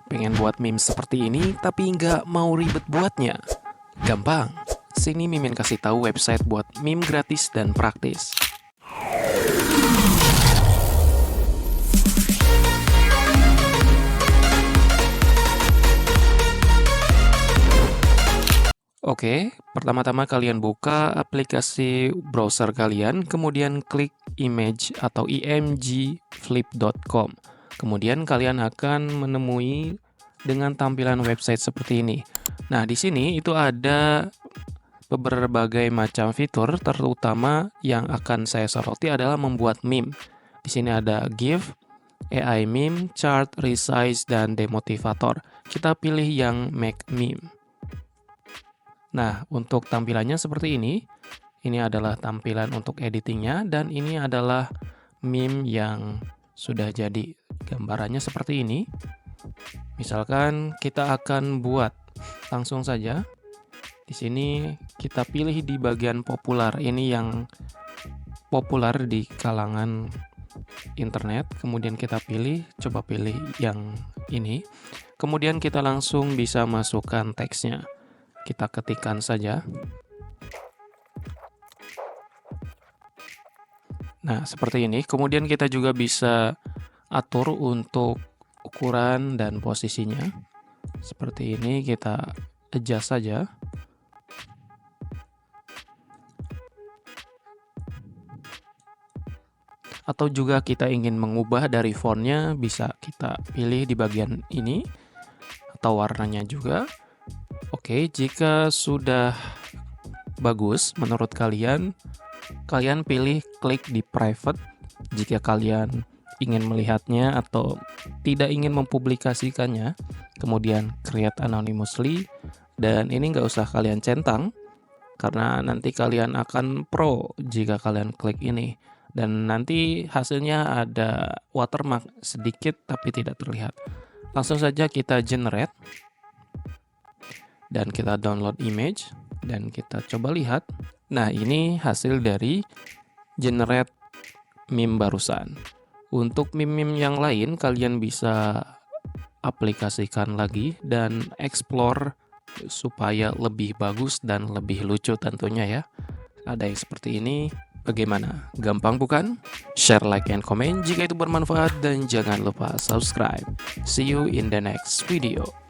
Pengen buat meme seperti ini tapi nggak mau ribet buatnya? Gampang. Sini Mimin kasih tahu website buat meme gratis dan praktis. Oke, pertama-tama kalian buka aplikasi browser kalian, kemudian klik image atau imgflip.com. Kemudian kalian akan menemui dengan tampilan website seperti ini. Nah, di sini itu ada berbagai macam fitur, terutama yang akan saya soroti adalah membuat meme. Di sini ada GIF, AI meme, chart, resize, dan demotivator. Kita pilih yang make meme. Nah, untuk tampilannya seperti ini. Ini adalah tampilan untuk editingnya, dan ini adalah meme yang sudah jadi. Gambarannya seperti ini. Misalkan kita akan buat langsung saja. Di sini kita pilih di bagian populer. Ini yang populer di kalangan internet. Kemudian kita coba pilih yang ini. Kemudian kita langsung bisa masukkan teksnya. Kita ketikkan saja. Nah, seperti ini. Kemudian kita juga bisa atur untuk ukuran dan posisinya. Seperti ini, kita adjust saja. Atau juga kita ingin mengubah dari fontnya, bisa kita pilih di bagian ini. Atau warnanya juga. Oke, jika sudah bagus menurut kalian, kalian pilih klik di private jika kalian ingin melihatnya atau tidak ingin mempublikasikannya. Kemudian create anonymously, dan ini nggak usah kalian centang karena nanti kalian akan pro jika kalian klik ini. Dan nanti hasilnya ada watermark sedikit tapi tidak terlihat. Langsung saja kita generate. Dan kita download image dan kita coba lihat. Nah, ini hasil dari generate meme barusan. Untuk meme-meme yang lain kalian bisa aplikasikan lagi dan explore supaya lebih bagus dan lebih lucu tentunya ya. Ada yang seperti ini. Bagaimana? Gampang bukan? Share, like, and comment jika itu bermanfaat, dan jangan lupa subscribe. See you in the next video.